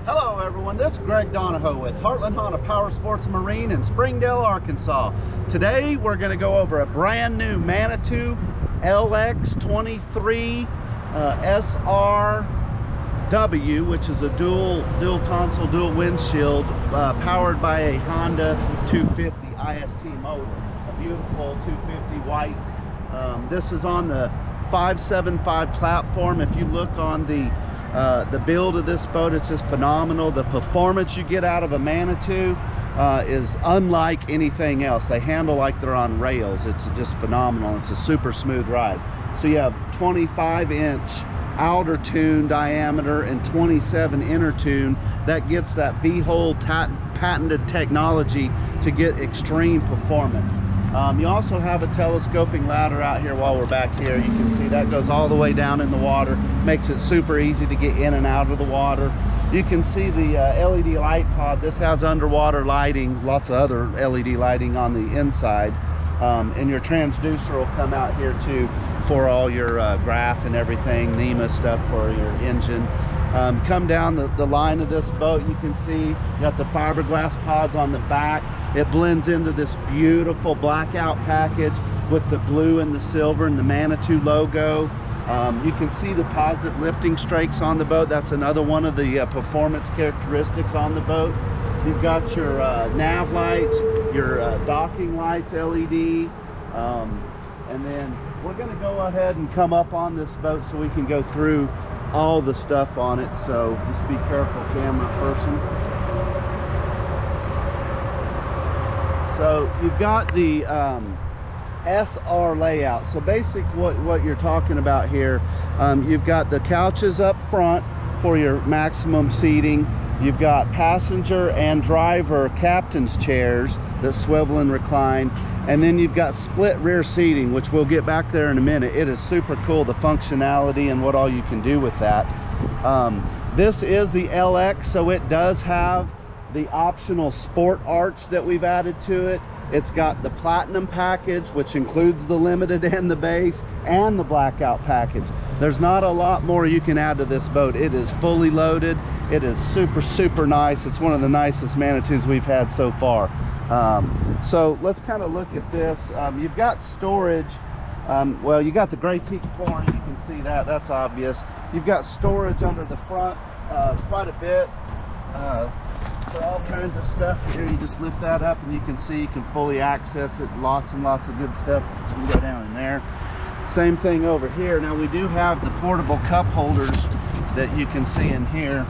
Hello everyone, this is Greg Donahoe with Heartland Honda Power Sports and Marine in Springdale, Arkansas. Today we're going to go over a brand new Manitou LX23 SRW, which is a dual console, dual windshield, powered by a Honda 250 IST motor. A beautiful 250 white. This is on the 575 platform. If you look on the build of this boat, it's just phenomenal. The performance you get out of a Manitou is unlike anything else. They handle like they're on rails. It's just phenomenal. It's a super smooth ride. So you have 25-inch outer tune diameter and 27 inner tune. That gets that V-hole patented technology to get extreme performance. You also have a telescoping ladder out here while we're back here. You can see that goes all the way down in the water, makes it super easy to get in and out of the water. You can see the LED light pod. This has underwater lighting, lots of other LED lighting on the inside. And your transducer will come out here too for all your graph and everything, NEMA stuff for your engine. Come down the line of this boat, you can see you got the fiberglass pods on the back. It blends into this beautiful blackout package with the blue and the silver and the Manitou logo. You can see the positive lifting strakes on the boat. That's another one of the performance characteristics on the boat. You've got your nav lights, your docking lights, LED, and then we're going to go ahead and come up on this boat so we can go through all the stuff on it. So just be careful, camera person. So you've got the SR layout. So basically what you're talking about here, you've got the couches up front for your maximum seating. You've got passenger and driver captain's chairs that swivel and recline. And then you've got split rear seating, which we'll get back there in a minute. It is super cool, the functionality and what all you can do with that. This is the LX, so it does have the optional sport arch that we've added to it. It's got the platinum package, which includes the limited and the base, and the blackout package. There's not a lot more you can add to this boat. It is fully loaded. It is super nice. It's one of the nicest Manitous we've had so far. So let's kind of look at this. You've got storage. Well, you got the gray teak flooring. You can see that. That's obvious. You've got storage under the front, quite a bit. For all kinds of stuff here. You just lift that up and you can see you can fully access it. Lots and lots of good stuff. You can go down in there. Same thing over here. Now we do have the portable cup holders that you can see in here.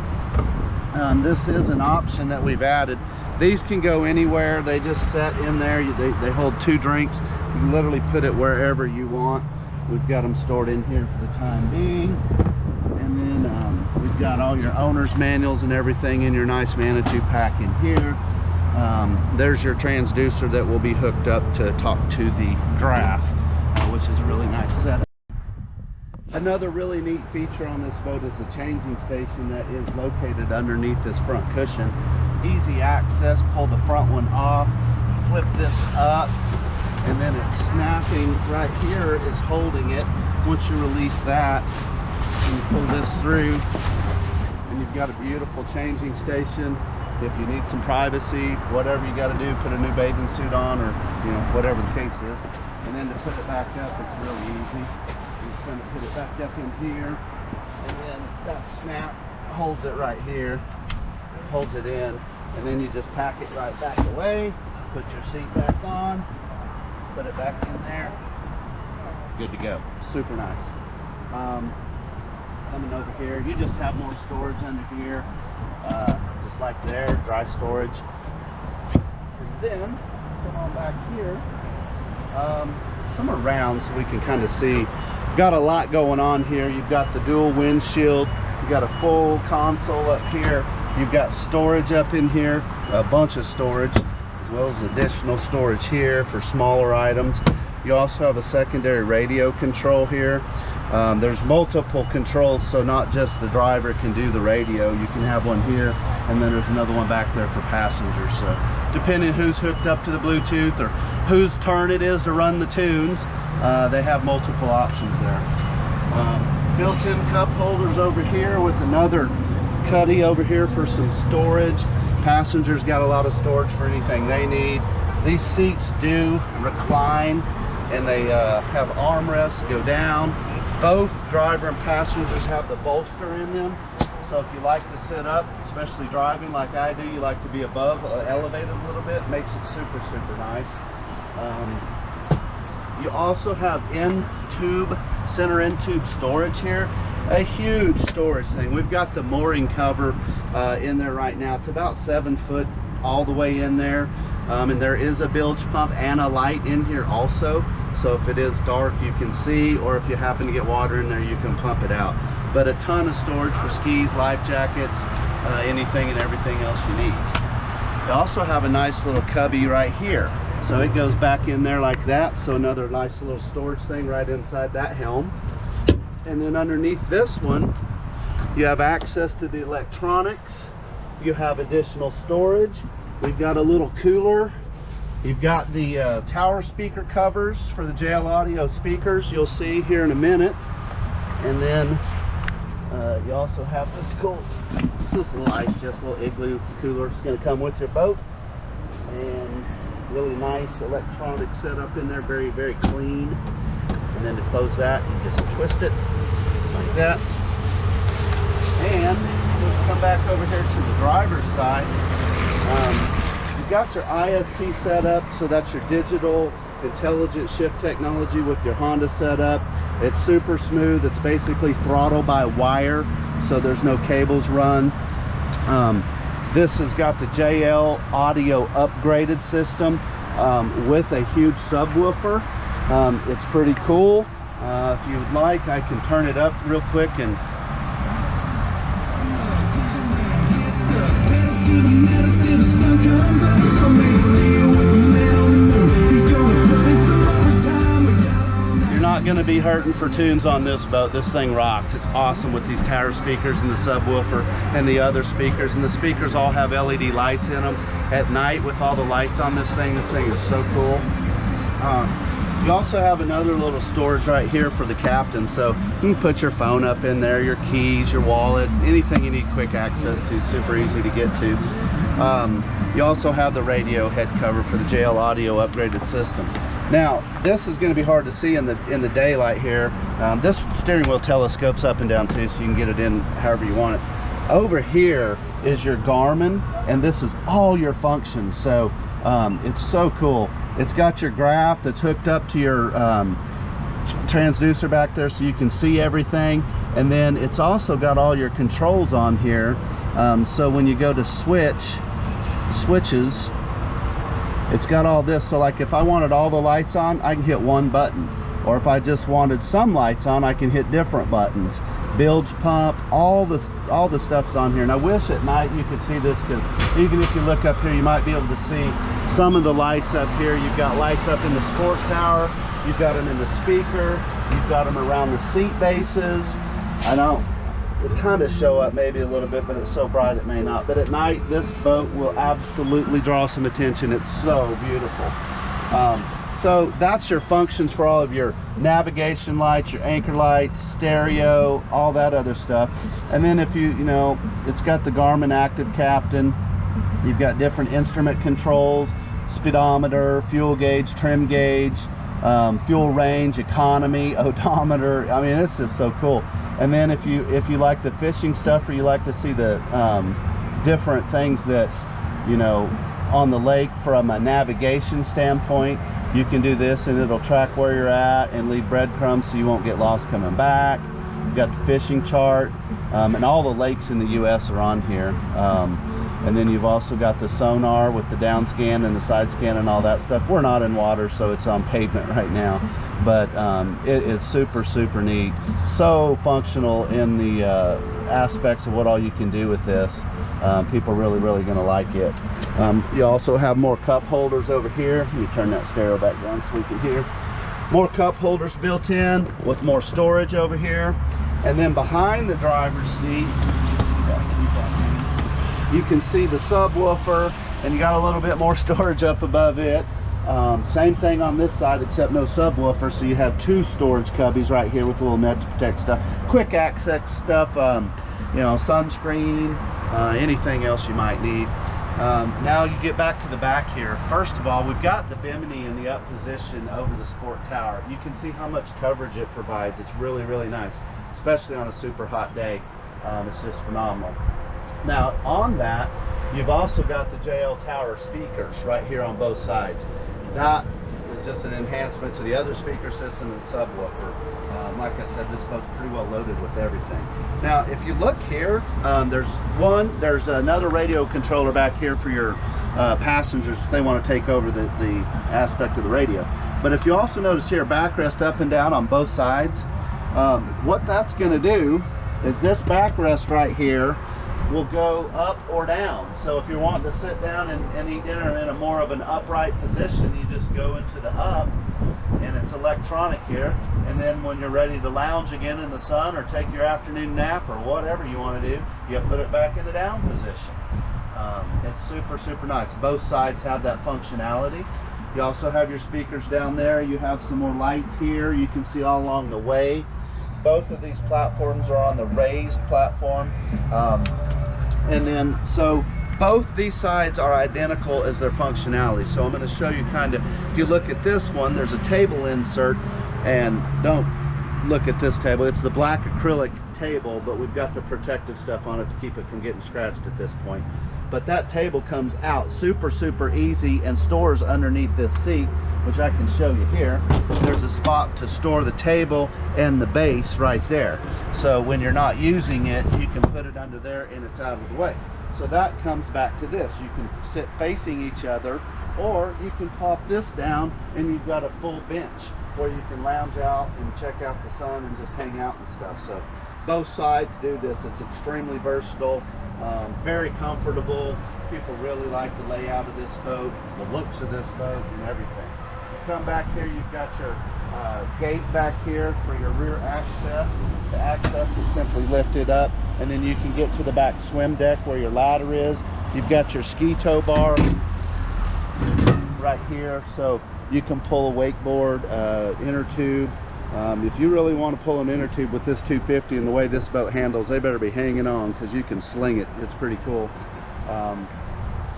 This is an option that we've added. These can go anywhere. They just set in there. They hold 2 drinks. You can literally put it wherever you want. We've got them stored in here for the time being. And then we've got all your owner's manuals and everything in your nice Manitou pack in here. There's your transducer that will be hooked up to talk to the graph, which is a really nice setup. Another really neat feature on this boat is the changing station that is located underneath this front cushion. Easy access. Pull the front one off, flip this up, and then it's snapping right here is holding it. Once you release that, you pull this through and you've got a beautiful changing station. If you need some privacy, whatever you got to do, put a new bathing suit on, or whatever the case is. And then to put it back up, it's really easy. You just kind of put it back up in here, and then that snap holds it right here, holds it in, and then you just pack it right back away, put your seat back on, put it back in there, good to go. Super nice. Coming over here, you just have more storage under here, just like there, dry storage. And then come on back here, come around so we can kind of see. Got a lot going on here. You've got the dual windshield, you've got a full console up here, you've got storage up in here, a bunch of storage, as well as additional storage here for smaller items. You also have a secondary radio control here. There's multiple controls, so not just the driver can do the radio. You can have one here, and then there's another one back there for passengers. So depending who's hooked up to the Bluetooth or whose turn it is to run the tunes, they have multiple options there. Built-in cup holders over here with another cuddy over here for some storage. Passengers got a lot of storage for anything they need. These seats do recline, and they have armrests that go down. Both driver and passengers have the bolster in them. So if you like to sit up, especially driving like I do, you like to be above, elevated a little bit, makes it super, super nice. You also have center in-tube storage here. A huge storage thing. We've got the mooring cover in there right now. It's about 7 foot all the way in there. And there is a bilge pump and a light in here also. So if it is dark, you can see, or if you happen to get water in there, you can pump it out. But a ton of storage for skis, life jackets, anything and everything else you need. You also have a nice little cubby right here. So it goes back in there like that. So another nice little storage thing right inside that helm. And then underneath this one, you have access to the electronics. You have additional storage. We've got a little cooler. You've got the tower speaker covers for the JL Audio speakers, you'll see here in a minute. And then you also have this cool, this is nice, just a little igloo cooler. It's going to come with your boat. And really nice electronic setup in there, very, very clean. And then to close that, you just twist it like that. And let's come back over here to the driver's side. You've got your IST set up, so that's your digital intelligent shift technology with your Honda setup. It's super smooth. It's basically throttle by wire, so there's no cables run. This has got the JL Audio upgraded system with a huge subwoofer. It's pretty cool. If you would like, I can turn it up real quick and you're not going to be hurting for tunes on this boat. This thing rocks. It's awesome with these tower speakers and the subwoofer and the other speakers, and the speakers all have LED lights in them at night. With all the lights on this thing is so cool. You also have another little storage right here for the captain, so you can put your phone up in there, your keys, your wallet, anything you need quick access to. Super easy to get to. You also have the radio head cover for the JL Audio upgraded system. Now, this is going to be hard to see in the daylight here. This steering wheel telescopes up and down too, so you can get it in however you want it. Over here is your Garmin, and this is all your functions. So it's so cool. It's got your graph that's hooked up to your transducer back there, so you can see everything. And then it's also got all your controls on here. So when you go to switches, it's got all this. So like if I wanted all the lights on, I can hit one button. Or if I just wanted some lights on, I can hit different buttons. Bilge pump, all the stuff's on here. And I wish at night you could see this, because even if you look up here, you might be able to see some of the lights up here. You've got lights up in the sport tower, you've got them in the speaker, you've got them around the seat bases. It kind of show up maybe a little bit, but it's so bright it may not. But at night, this boat will absolutely draw some attention. It's so beautiful. So that's your functions for all of your navigation lights, your anchor lights, stereo, all that other stuff. And then if you know, it's got the Garmin Active Captain. You've got different instrument controls, speedometer, fuel gauge, trim gauge, fuel range, economy, odometer. I mean, it's just so cool. And then if you like the fishing stuff, or you like to see the different things that, you know, on the lake from a navigation standpoint, you can do this and it'll track where you're at and leave breadcrumbs so you won't get lost coming back. You've got the fishing chart, and all the lakes in the US are on here. And then you've also got the sonar with the down scan and the side scan and all that stuff. We're not in water, so it's on pavement right now, but it is super, super neat. So functional in the aspects of what all you can do with this. People are really, really gonna like it. You also have more cup holders over here. Let me turn that stereo back down so we can hear. More cup holders built in with more storage over here. And then behind the driver's seat, you can see the subwoofer, and you got a little bit more storage up above it. Same thing on this side, except no subwoofer, so you have 2 storage cubbies right here with a little net to protect stuff, quick access stuff, you know, sunscreen, anything else you might need. Now you get back to the back here. First of all, we've got the Bimini in the up position over the sport tower. You can see how much coverage it provides. It's really, really nice, especially on a super hot day. It's just phenomenal. Now on that, you've also got the JL Tower speakers right here on both sides. That is just an enhancement to the other speaker system and subwoofer. Like I said, this boat's pretty well loaded with everything. Now, if you look here, there's another radio controller back here for your passengers if they want to take over the aspect of the radio. But if you also notice here, backrest up and down on both sides, what that's going to do is this backrest right here will go up or down. So if you're wanting to sit down and eat dinner in a more of an upright position, you just go into the up, and it's electronic here. And then when you're ready to lounge again in the sun or take your afternoon nap or whatever you want to do, you put it back in the down position. It's super, super nice. Both sides have that functionality. You also have your speakers down there. You have some more lights here. You can see all along the way. Both of these platforms are on the raised platform. And then, so both these sides are identical as their functionality. So I'm going to show you kind of, if you look at this one, there's a table insert, and don't look at this table. It's the black acrylic table, but we've got the protective stuff on it to keep it from getting scratched at this point. But that table comes out super, super easy and stores underneath this seat, which I can show you here. There's a spot to store the table and the base right there. So when you're not using it, you can put it under there and it's out of the way. So that comes back to this. You can sit facing each other, or you can pop this down and you've got a full bench where you can lounge out and check out the sun and just hang out and stuff. So both sides do this. It's extremely versatile, very comfortable. People really like the layout of this boat, the looks of this boat, and everything. You come back here, you've got your gate back here for your rear access. The access is simply lifted up, and then you can get to the back swim deck where your ladder is. You've got your ski tow bar right here, so you can pull a wakeboard, inner tube. If you really want to pull an inner tube with this 250 and the way this boat handles, they better be hanging on, because you can sling it. It's pretty cool.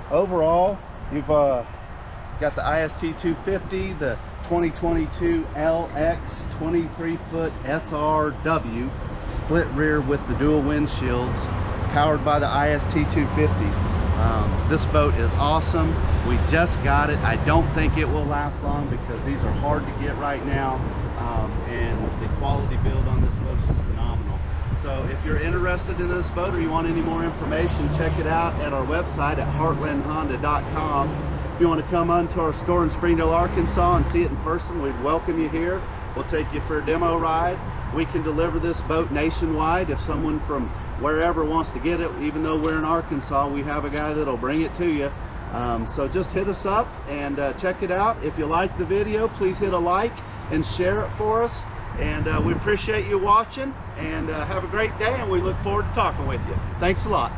Overall, you've got the IST 250, the 2022 LX 23-foot SRW, split rear with the dual windshields, powered by the IST 250. This boat is awesome. We just got it. I don't think it will last long because these are hard to get right now, and the quality build on this boat is phenomenal. So if you're interested in this boat or you want any more information, check it out at our website at heartlandhonda.com. If you want to come onto our store in Springdale, Arkansas and see it in person, we'd welcome you here. We'll take you for a demo ride. We can deliver this boat nationwide. If someone from wherever wants to get it, even though we're in Arkansas, we have a guy that'll bring it to you. So just hit us up and check it out. If you like the video, please hit a like and share it for us. And we appreciate you watching, and have a great day, and we look forward to talking with you. Thanks a lot.